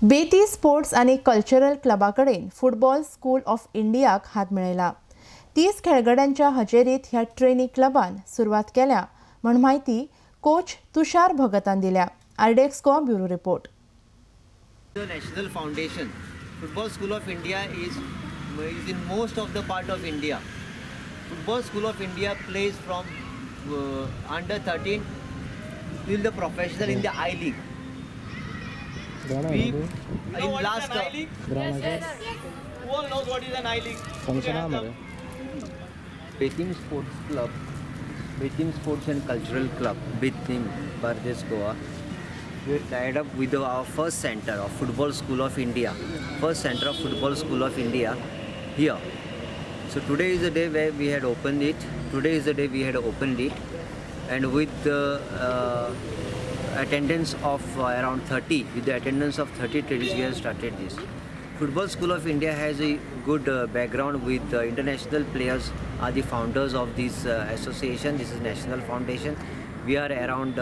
बेती sports आणि cultural क्लबाकडेन football school of इंडियाक हात मिळयला. 30 खेळगड्यांच्या हजेरीत ह्या ट्रेनिंग क्लबान सुरवात केल्या म्हण माहिती कोच तुषार भगतान दिल्या. RDX Goa bureau report. The National Foundation, Football School of India is in most of the part of India. Football School of India plays from under 13 till the professional in the I League. We in last Who all knows what is an I League? Betim Sports Club, Betim Sports and Cultural Club, Betim, Bardes, Goa. We are tied up with our first center of Football School of India, first center of Football School of India here. So today is the day where we had opened it. Today is the day we had opened it, and with the attendance of around 30, with the attendance of 30 trainees, we have started this. Football School of India has a good background with international players are the founders of this association. This is National Foundation. We are around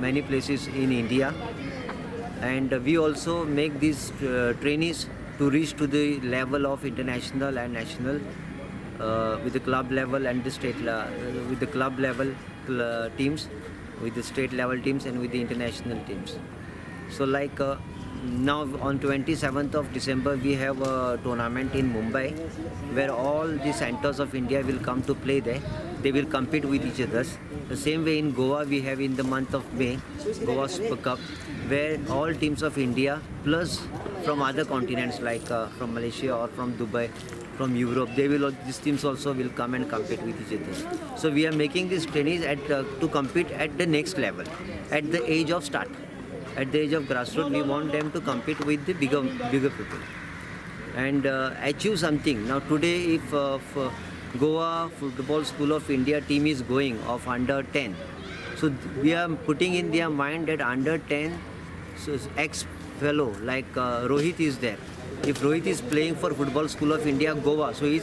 many places in India, and we also make these trainees to reach to the level of international and national with the club level and the state with the club level teams, with the state level teams and with the international teams. So like now on 27th of December we have a tournament in Mumbai where all the centers of India will come to play there. They will compete with each other. The same way in Goa we have in the month of May Goa Super Cup, where all teams of India plus from other continents like from Malaysia or from Dubai, from Europe, these teams also will come and compete with each other. So we are making these trainees to compete at the next level, at the age of start. At the age of grassroots, we want them to compete with the bigger people and achieve something. Now today, if Goa Football School of India team is going of under 10, so we are putting in their mind that under 10, so ex fellow like Rohit is there. If Rohit is playing for Football School of India Goa, so he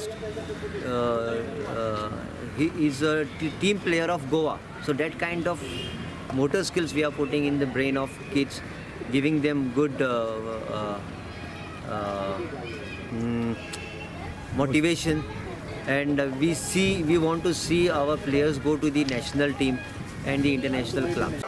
is a team player of Goa. So that kind of motor skills we are putting in the brain of kids, giving them good motivation, and we want to see our players go to the national team and the international clubs.